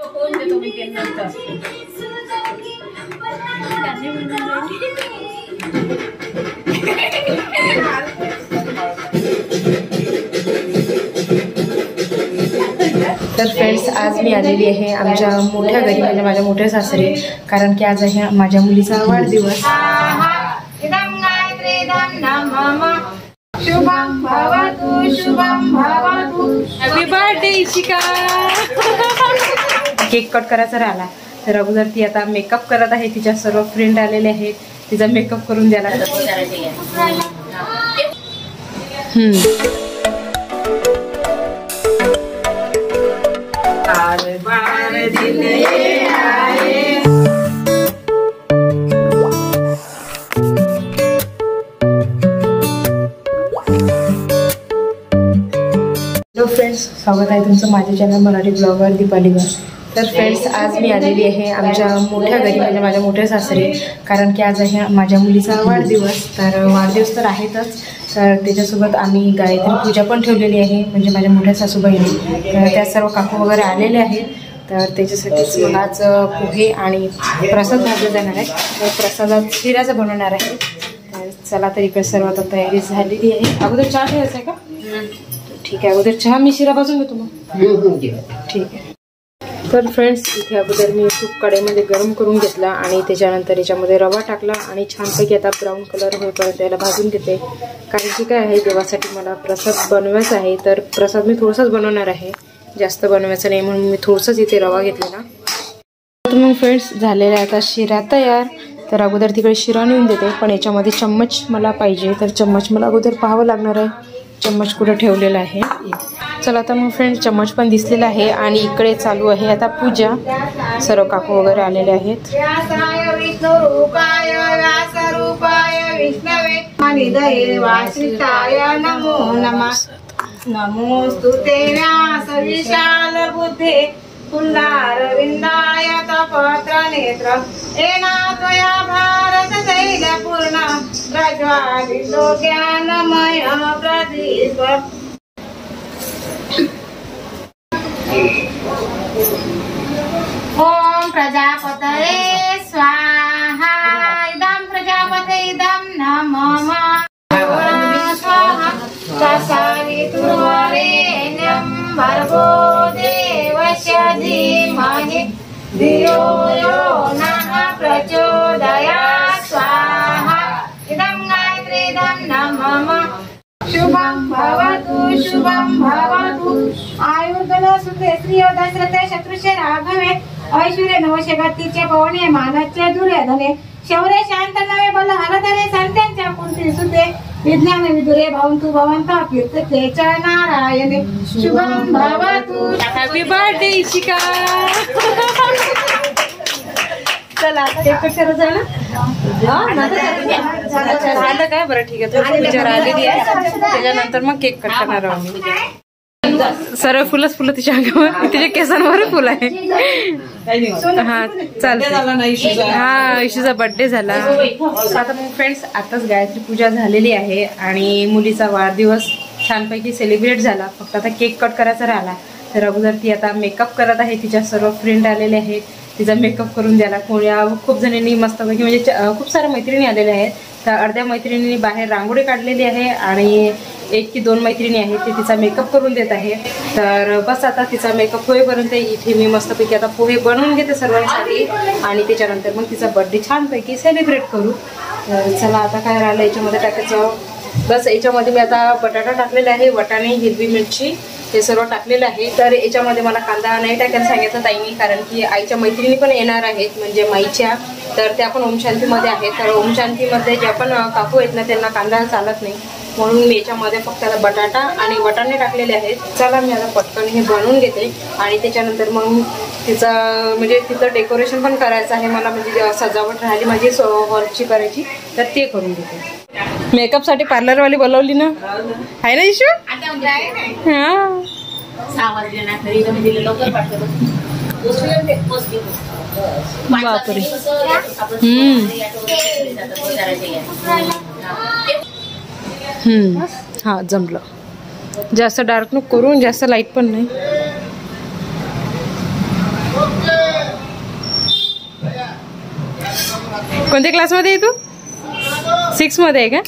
तर फ्रेंड्स, आज मी आलेली आहे आमच्या मोठ्या घरी, म्हणजे माझ्या मोठ्या सासरी, कारण की आज आहे माझ्या मुलीचा वाढदिवस. शुभम भवतु शुभम भवतु. Happy birthday Ishika. Cake cut करायचा राहिला तर अगोदर ती आता मेकअप करत आहे. तिच्या सर्व फ्रेंड आलेले आहेत, तिचा मेकअप करून द्यायला. हॅलो फ्रेंड्स, स्वागत आहे तुमचं माझ्या चॅनल मराठी ब्लॉगर दीपालीवर. तर फ्रेंड्स, आज मी आलेली आहे आमच्या मोठ्या घरी, म्हणजे माझ्या मोठ्या सासरी, कारण की आज आहे माझ्या मुलीचा वाढदिवस. तर वाढदिवस तर आहेतच, तर त्याच्यासोबत आम्ही गायत्री पूजा पण ठेवलेली आहे, म्हणजे माझ्या मोठ्या सासूबाईंनी. तर त्या सर्व काकू वगैरे आलेले आहेत. तर त्याच्यासाठीच मला आज पोहे आणि प्रसाद भाजला जाणार आहे. प्रसादात शिराचं बनवणार आहे. तर चला, तर इकडे सर्व आता तयारी झालेली आहे. अगोदर चहा ठेवायचा आहे का? ठीक आहे, अगोदर चहा मी शिरा भाजून घेतो मग. ठीक आहे. तर फ्रेंड्स, इथे अगोदर मी तूप कढईमध्ये गरम करून घेतला आणि त्याच्यानंतर याच्यामध्ये रवा टाकला आणि छानपैकी आता ब्राऊन कलर होईपर्यंत याला भाजून घेते. कारण की काय आहे, देवासाठी मला प्रसाद बनवायचा आहे. तर प्रसाद मी थोडासाच बनवणार आहे, जास्त बनवायचं नाही, म्हणून मी थोडंसंच इथे रवा घेतलेला. तर मग फ्रेंड्स, झालेला आहे आता शिरा तयार. तर अगोदर तिकडे शिरा नेऊन देते, पण याच्यामध्ये चम्मच मला पाहिजे. तर चम्मच मला अगोदर पाहावं लागणार आहे, चम्मच कुठं ठेवलेला आहे. चला तर मग फ्रेंड्स, चम्मच पण दिसलेला आहे आणि इकडे चालू आहे आता पूजा. सर्व काकू वगैरे आलेले आहेत. नमोस्तुते व्यास विशाल बुद्धे पुल्लारविंदाय तपत्र नेत्र एना त्वया भारत तैल पूर्ण प्रज्वालितो ज्ञानमय प्रदीप. ओम प्रजापतये स्वाहा. इदं प्रजापते इदं नमः. स्वाहा. तत्सवितुर्वरेण्यं भर्गो देवस्य धीमहि धियो यो नः प्रचोदयात्. स्वाहा. इदं गायत्री इदं नमः. शुभम भवतु शुभम भवतु. आयुर्धन सुखे श्रियो दशरथे शत्रुषे राघवे ऐश्वर्य नवशे गतीचे पवने मानचे दुर्योधने शौर्य शांत नवे बल हरधरे संत्यांच्या कुंती सुते विज्ञान विदुरे भवन्तु भवन्तः कीर्तते च नारायणे. शुभम भवतु. Happy birthday Ishika. चला केक कट करायचं आहे ना? झालं काय? बरं ठीक आहे, थोडी विचार आलेली आहे, त्याच्यानंतर मग केक कट करणार आहोत. सर्व फुलंच फुलं तिच्या अंगावर, तिच्या केसांवर फुल आहे. हा चालतं. हा, इशूचा बर्थडे झाला. आता मग फ्रेंड्स, आताच गायत्री पूजा झालेली आहे आणि मुलीचा वाढदिवस छानपैकी सेलिब्रेट झाला. फक्त आता केक कट करायचा राहिला. तर अगोदर ती आता मेकअप करत आहे. तिच्या सर्व फ्रेंड आलेले आहेत, तिचा मेकअप करून द्यायला. खूप जणींनी मस्तपैकी, म्हणजे खूप साऱ्या मैत्रिणी आलेल्या आहेत. तर अर्ध्या मैत्रिणींनी बाहेर रांगोळी काढलेली आहे आणि 1 की 2 मैत्रिणी आहेत, ते तिचा मेकअप करून देत आहे. तर बस आता तिचा मेकअप होईपर्यंत इथे मी मस्तपैकी आता पोहे बनवून घेते सर्वांसाठी आणि त्याच्यानंतर मग तिचा बर्थडे छानपैकी सेलिब्रेट करू. तर चला, आता काय राहिलं याच्यामध्ये टाकायचं. बस याच्यामध्ये मी आता बटाटा टाकलेला आहे, वाटाणे, हिरवी मिरची हे सर्व टाकलेलं आहे. तर याच्यामध्ये मला कांदा नाही टाकायला सांगितलं ताईंनी, कारण की आईच्या मैत्रिणी पण येणार आहेत, म्हणजे माईच्या. तर त्या पण ओमशांतीमध्ये आहेत. तर ओमशांतीमध्ये ज्या पण काकू आहेत ना, त्यांना कांदा चालत नाही, म्हणून मी याच्यामध्ये फक्त आता बटाटा आणि वाटाणे टाकलेले आहेत. चला, मी आता पटकन हे बनवून घेते आणि त्याच्यानंतर मग तिचं डेकोरेशन पण करायचं आहे मला, म्हणजे सजावट राहिली माझी हॉलची करायची, तर ते करून घेते. मेकअप साठी पार्लरवाली बोलवली ना, आहे ना इशू? हा, बापरे. हा, जमलं. जास्त डार्क नको करून, जास्त लाईट पण नाही. कोणत्या क्लासमध्ये आहे तू? 6 मध्ये आहे का?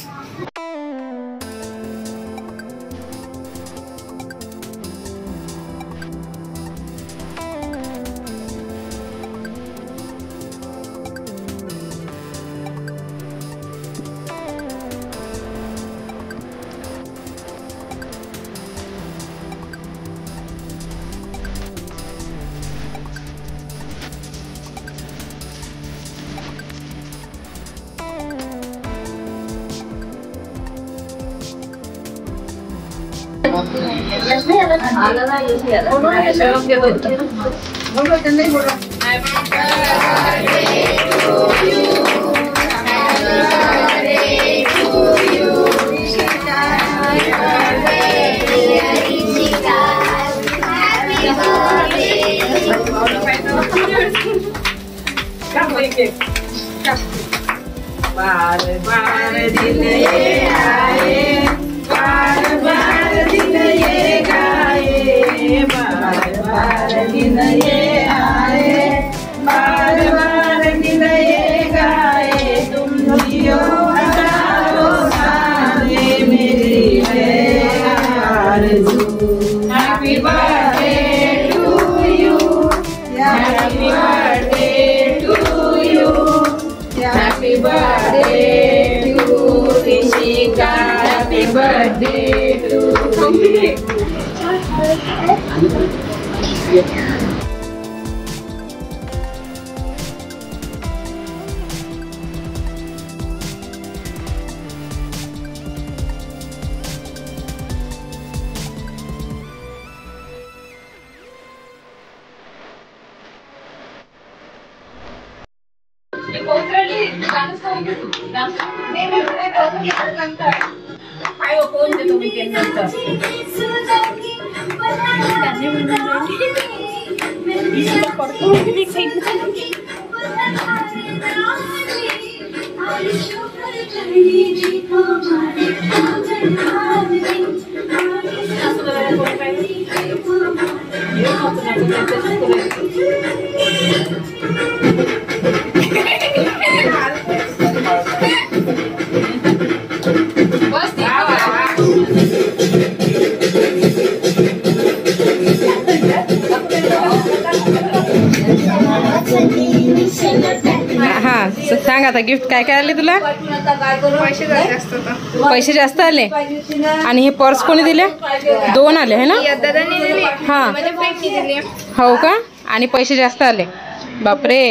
बार बार दिन ये आए, बार बार दिन ये गाए, बार बार दिन ये आए, बार बार दिन ये गाए। तुम जियो हजारों साल, मेरी है आरज़ू। Happy birthday to you, happy birthday to you, happy birthday to Rishika, happy birthday to. हा सांग आता गिफ्ट काय काय आले तुला? पैसे जास्त आले. आणि हे पर्स कोणी दिले? 2 आले है ना? हा हो का? आणि पैसे जास्त आले. बापरे.